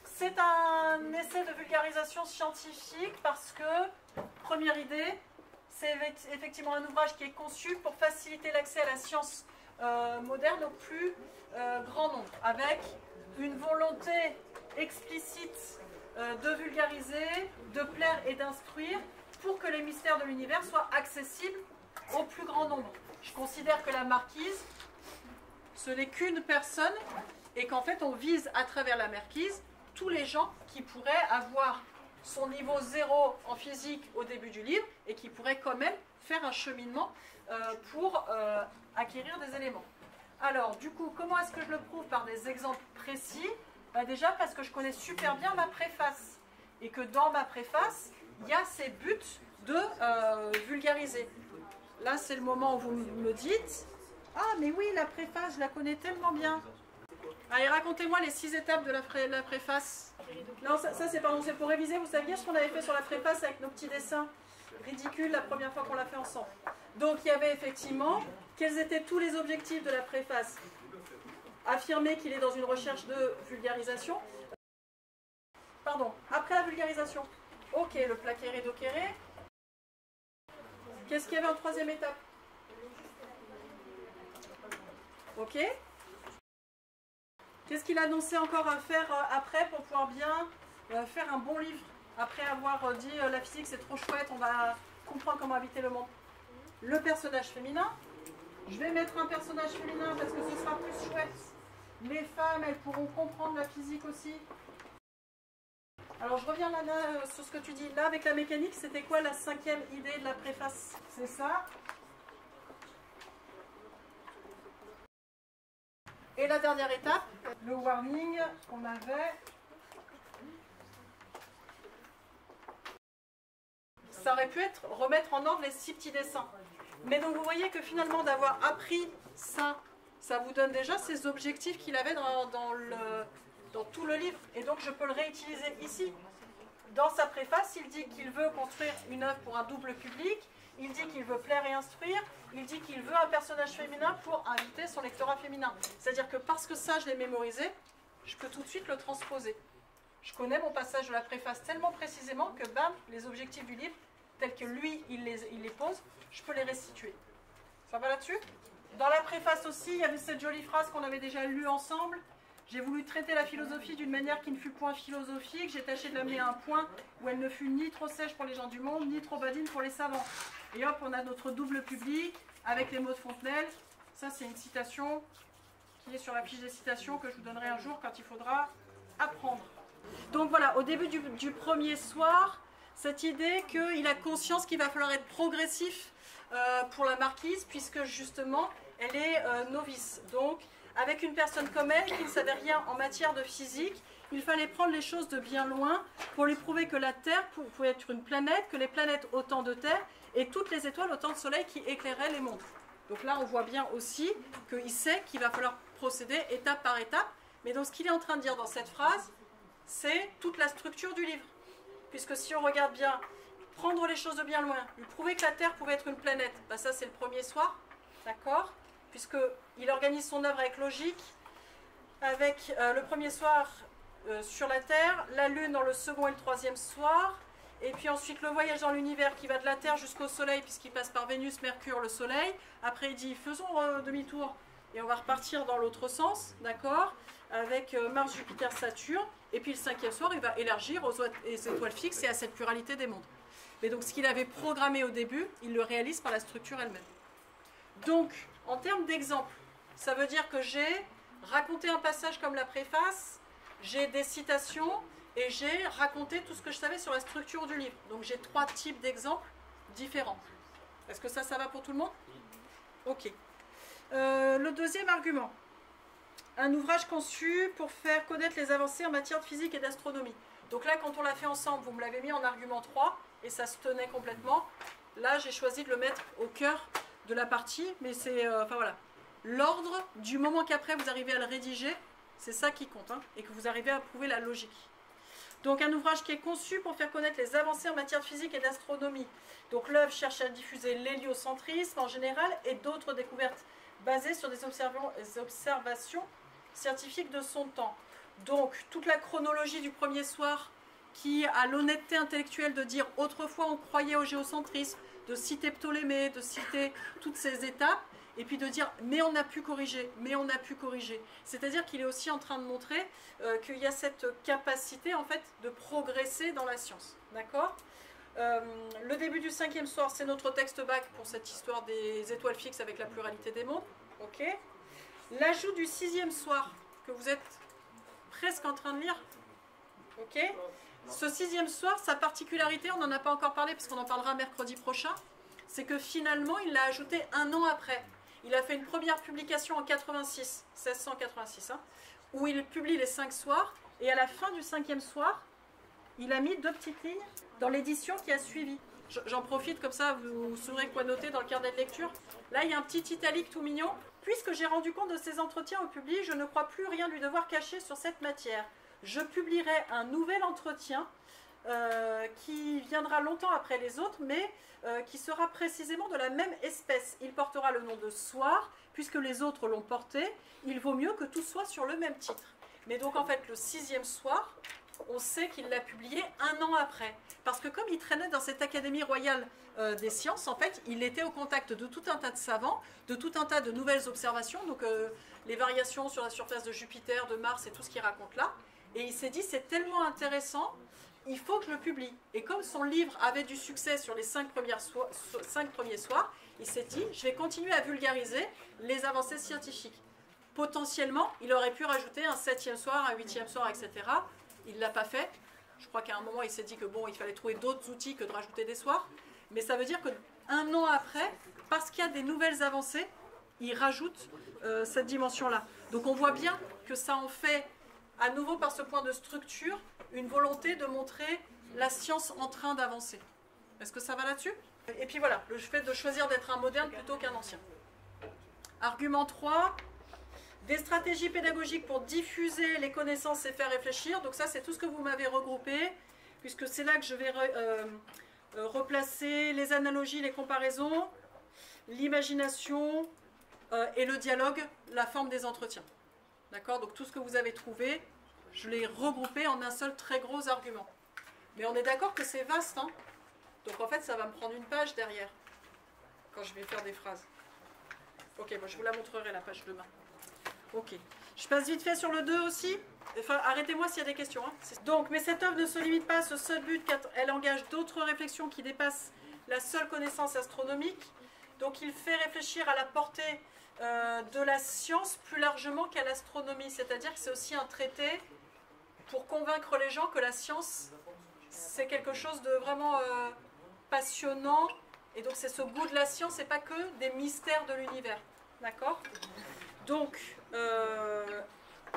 c'est un essai de vulgarisation scientifique parce que, première idée, c'est effectivement un ouvrage qui est conçu pour faciliter l'accès à la science moderne au plus grand nombre, avec une volonté explicite de vulgariser, de plaire et d'instruire pour que les mystères de l'univers soient accessibles au plus grand nombre. Je considère que la marquise, ce n'est qu'une personne et qu'en fait on vise à travers la marquise tous les gens qui pourraient avoir son niveau 0 en physique au début du livre et qui pourraient quand même faire un cheminement pour acquérir des éléments. Alors du coup, comment est-ce que je le prouve? Par des exemples précis. Déjà parce que je connais super bien ma préface et que dans ma préface, il y a ces buts de vulgariser. Là, c'est le moment où vous me dites « Ah, mais oui, la préface, je la connais tellement bien. » Allez, racontez-moi les 6 étapes de la préface. Non, ça c'est pour réviser. Vous saviez ce qu'on avait fait sur la préface avec nos petits dessins? ridicule la première fois qu'on l'a fait ensemble. Donc il y avait effectivement, quels étaient tous les objectifs de la préface? Affirmer qu'il est dans une recherche de vulgarisation. Pardon, après la vulgarisation. Ok, le plaquéré doquéré. Qu'est-ce qu'il y avait en troisième étape? Ok. Qu'est-ce qu'il annonçait encore à faire après pour pouvoir bien faire un bon livre? Après avoir dit la physique c'est trop chouette, on va comprendre comment habiter le monde. Le personnage féminin. Je vais mettre un personnage féminin parce que ce sera plus chouette. Les femmes, elles pourront comprendre la physique aussi. Alors je reviens là, sur ce que tu dis. Là avec la mécanique, c'était quoi la cinquième idée de la préface? C'est ça. Et la dernière étape, le warning qu'on avait. Ça aurait pu être remettre en ordre les 6 petits dessins. Mais donc vous voyez que finalement d'avoir appris ça, ça vous donne déjà ces objectifs qu'il avait dans tout le livre. Et donc je peux le réutiliser ici. Dans sa préface, il dit qu'il veut construire une œuvre pour un double public. Il dit qu'il veut plaire et instruire. Il dit qu'il veut un personnage féminin pour inviter son lectorat féminin. C'est-à-dire que parce que ça, je l'ai mémorisé, je peux tout de suite le transposer. Je connais mon passage de la préface tellement précisément que, bam, les objectifs du livre, tels que lui, il les pose, je peux les restituer. Ça va là-dessus? Dans la préface aussi, il y avait cette jolie phrase qu'on avait déjà lue ensemble. J'ai voulu traiter la philosophie d'une manière qui ne fut point philosophique. J'ai tâché de l'amener à un point où elle ne fut ni trop sèche pour les gens du monde, ni trop badine pour les savants. Et hop, on a notre double public avec les mots de Fontenelle. Ça, c'est une citation qui est sur la fiche des citations que je vous donnerai un jour quand il faudra apprendre. Donc voilà, au début du premier soir, cette idée qu'il a conscience qu'il va falloir être progressif pour la marquise, puisque justement, elle est novice. Donc, avec une personne comme elle, qui ne savait rien en matière de physique, il fallait prendre les choses de bien loin pour lui prouver que la Terre pouvait être une planète, que les planètes autant de Terre, et toutes les étoiles autant de soleils qui éclairaient les mondes. Donc là, on voit bien aussi qu'il sait qu'il va falloir procéder étape par étape. Mais donc, ce qu'il est en train de dire dans cette phrase, c'est toute la structure du livre. Puisque si on regarde bien, prendre les choses de bien loin, lui prouver que la Terre pouvait être une planète, ben ça c'est le premier soir, d'accord? Puisqu'il organise son œuvre avec logique, avec le premier soir sur la Terre, la Lune dans le second et le troisième soir, et puis ensuite le voyage dans l'univers qui va de la Terre jusqu'au Soleil, puisqu'il passe par Vénus, Mercure, le Soleil. Après il dit, faisons demi-tour, et on va repartir dans l'autre sens, d'accord? Avec Mars, Jupiter, Saturne, et puis le cinquième soir, il va élargir aux étoiles fixes et à cette pluralité des mondes. Mais donc ce qu'il avait programmé au début, il le réalise par la structure elle-même. Donc, en termes d'exemple, ça veut dire que j'ai raconté un passage comme la préface, j'ai des citations, et j'ai raconté tout ce que je savais sur la structure du livre. Donc j'ai 3 types d'exemples différents. Est-ce que ça va pour tout le monde? Ok. Le deuxième argument. Un ouvrage conçu pour faire connaître les avancées en matière de physique et d'astronomie. Donc là, quand on l'a fait ensemble, vous me l'avez mis en argument 3, et ça se tenait complètement. Là, j'ai choisi de le mettre au cœur de la partie, mais c'est... enfin voilà. L'ordre, du moment qu'après vous arrivez à le rédiger, c'est ça qui compte, hein, et que vous arrivez à prouver la logique. Donc un ouvrage qui est conçu pour faire connaître les avancées en matière de physique et d'astronomie. Donc l'œuvre cherche à diffuser l'héliocentrisme en général et d'autres découvertes basées sur des observations scientifiques de son temps. Donc toute la chronologie du premier soir qui a l'honnêteté intellectuelle de dire autrefois on croyait au géocentrisme, de citer Ptolémée, de citer toutes ces étapes, et puis de dire mais on a pu corriger, mais on a pu corriger. C'est-à-dire qu'il est aussi en train de montrer qu'il y a cette capacité en fait de progresser dans la science. D'accord ? Le début du cinquième soir, c'est notre texte bac pour cette histoire des étoiles fixes avec la pluralité des mondes. Ok ? L'ajout du sixième soir, que vous êtes presque en train de lire. Ok ? Ce sixième soir, sa particularité, on n'en a pas encore parlé parce qu'on en parlera mercredi prochain, c'est que finalement, il l'a ajouté 1 an après. Il a fait une première publication en 86, 1686, hein, où il publie les 5 soirs, et à la fin du 5e soir, il a mis 2 petites lignes dans l'édition qui a suivi. J'en profite, comme ça vous saurez quoi noter dans le carnet de lecture. Là, il y a un petit italique tout mignon. Puisque j'ai rendu compte de ces entretiens au public, je ne crois plus rien lui devoir cacher sur cette matière. Je publierai un nouvel entretien qui viendra longtemps après les autres, mais qui sera précisément de la même espèce. Il portera le nom de soir, puisque les autres l'ont porté, il vaut mieux que tout soit sur le même titre. Mais donc en fait, le 6e soir, on sait qu'il l'a publié un an après. Parce que comme il traînait dans cette Académie royale des sciences, en fait, il était au contact de tout un tas de savants, de tout un tas de nouvelles observations, donc les variations sur la surface de Jupiter, de Mars et tout ce qu'il raconte là. Et il s'est dit, c'est tellement intéressant, il faut que je le publie. Et comme son livre avait du succès sur les 5 premiers soirs, il s'est dit, je vais continuer à vulgariser les avancées scientifiques. Potentiellement, il aurait pu rajouter un 7e soir, un 8e soir, etc. Il ne l'a pas fait. Je crois qu'à un moment, il s'est dit que bon, il fallait trouver d'autres outils que de rajouter des soirs. Mais ça veut dire qu'un an après, parce qu'il y a des nouvelles avancées, il rajoute cette dimension-là. Donc on voit bien que ça en fait, à nouveau par ce point de structure, une volonté de montrer la science en train d'avancer. Est-ce que ça va là-dessus? Et puis voilà, le fait de choisir d'être un moderne plutôt qu'un ancien. Argument 3. Des stratégies pédagogiques pour diffuser les connaissances et faire réfléchir. Donc ça, c'est tout ce que vous m'avez regroupé, puisque c'est là que je vais replacer les analogies, les comparaisons, l'imagination et le dialogue, la forme des entretiens. D'accord? Donc tout ce que vous avez trouvé, je l'ai regroupé en un seul très gros argument. Mais on est d'accord que c'est vaste, hein? Donc en fait, ça va me prendre une page derrière, quand je vais faire des phrases. Ok, moi je vous la montrerai la page demain. Ok. Je passe vite fait sur le 2 aussi. Enfin, arrêtez-moi s'il y a des questions. Hein. Donc, mais cette œuvre ne se limite pas à ce seul but, car elle engage d'autres réflexions qui dépassent la seule connaissance astronomique. Donc, il fait réfléchir à la portée de la science plus largement qu'à l'astronomie. C'est-à-dire que c'est aussi un traité pour convaincre les gens que la science, c'est quelque chose de vraiment passionnant. Et donc, c'est ce goût de la science et pas que des mystères de l'univers. D'accord ? Donc,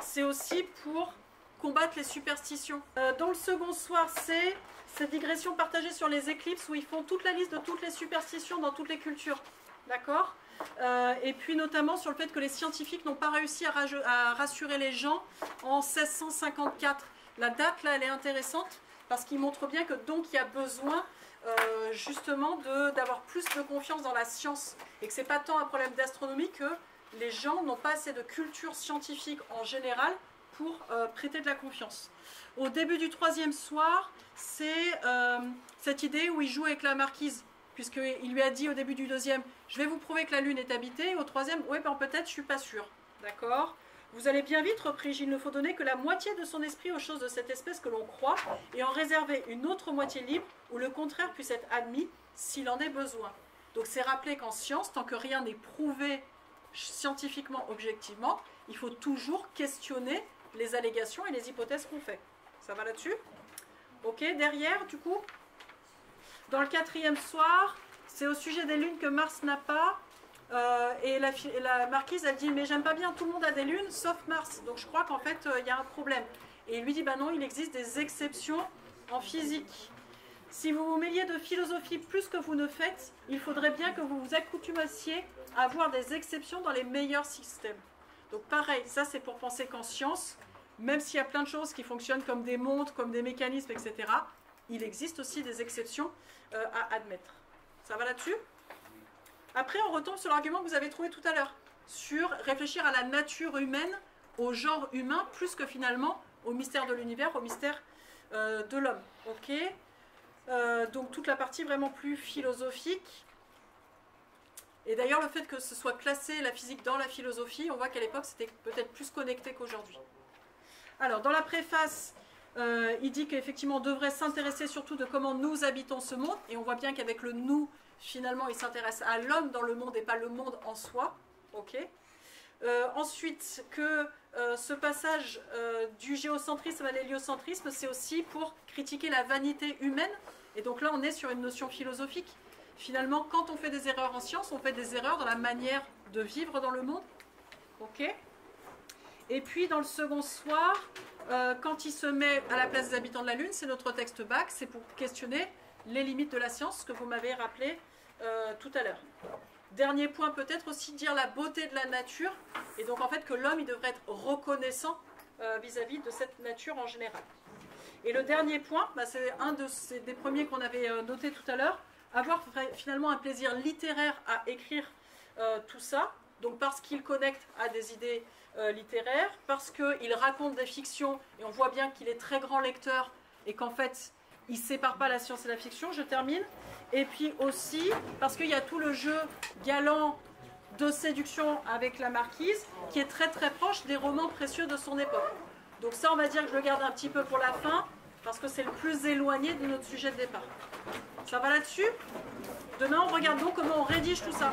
c'est aussi pour combattre les superstitions. Dans le second soir, c'est cette digression partagée sur les éclipses où ils font toute la liste de toutes les superstitions dans toutes les cultures. D'accord ? Et puis notamment sur le fait que les scientifiques n'ont pas réussi à rassurer les gens en 1654. La date, là, elle est intéressante parce qu'il montre bien que donc il y a besoin justement d'avoir plus de confiance dans la science et que ce n'est pas tant un problème d'astronomie que les gens n'ont pas assez de culture scientifique en général pour prêter de la confiance. Au début du 3e soir, c'est cette idée où il joue avec la marquise, puisqu'il lui a dit au début du 2e, je vais vous prouver que la Lune est habitée, et au 3e, oui, ben peut-être, je ne suis pas sûr. D'accord ? Vous allez bien vite, repris-je, il ne faut donner que la moitié de son esprit aux choses de cette espèce que l'on croit, et en réserver une autre moitié libre, où le contraire puisse être admis, s'il en est besoin. Donc c'est rappeler qu'en science, tant que rien n'est prouvé scientifiquement, objectivement, il faut toujours questionner les allégations et les hypothèses qu'on fait. Ça va là-dessus? Ok, derrière, du coup, dans le 4e soir, c'est au sujet des lunes que Mars n'a pas, et la marquise, elle dit, mais j'aime pas bien, tout le monde a des lunes, sauf Mars, donc je crois qu'en fait, il y a un problème. Et il lui dit, bah non, il existe des exceptions en physique. Si vous vous mêliez de philosophie plus que vous ne faites, il faudrait bien que vous vous accoutumiez à voir des exceptions dans les meilleurs systèmes. Donc pareil, ça c'est pour penser qu'en science, même s'il y a plein de choses qui fonctionnent comme des montres, comme des mécanismes, etc., il existe aussi des exceptions à admettre. Ça va là-dessus? Après, on retombe sur l'argument que vous avez trouvé tout à l'heure, sur réfléchir à la nature humaine, au genre humain, plus que finalement au mystère de l'univers, au mystère de l'homme. Ok ? Donc toute la partie vraiment plus philosophique. Et d'ailleurs le fait que ce soit classé la physique dans la philosophie, on voit qu'à l'époque c'était peut-être plus connecté qu'aujourd'hui. Alors dans la préface, il dit qu'effectivement on devrait s'intéresser surtout de comment nous habitons ce monde, et on voit bien qu'avec le nous, finalement il s'intéresse à l'homme dans le monde et pas le monde en soi. Ok. Ensuite, que ce passage du géocentrisme à l'héliocentrisme, c'est aussi pour critiquer la vanité humaine. Et donc là, on est sur une notion philosophique. Finalement, quand on fait des erreurs en science, on fait des erreurs dans la manière de vivre dans le monde. Ok. Et puis, dans le second soir, quand il se met à la place des habitants de la Lune, c'est notre texte Bach, c'est pour questionner les limites de la science, ce que vous m'avez rappelé tout à l'heure. Dernier point, peut-être aussi dire la beauté de la nature, et donc en fait que l'homme il devrait être reconnaissant vis-à-vis de cette nature en général. Et le dernier point, c'est des premiers qu'on avait noté tout à l'heure, avoir finalement un plaisir littéraire à écrire tout ça, donc parce qu'il connecte à des idées littéraires, parce qu'il raconte des fictions, et on voit bien qu'il est très grand lecteur, et qu'en fait, il ne sépare pas la science et la fiction, je termine. Et puis aussi, parce qu'il y a tout le jeu galant de séduction avec la marquise, qui est très très proche des romans précieux de son époque. Donc ça, on va dire que je le garde un petit peu pour la fin, parce que c'est le plus éloigné de notre sujet de départ. Ça va là-dessus? Demain, on regarde donc comment on rédige tout ça.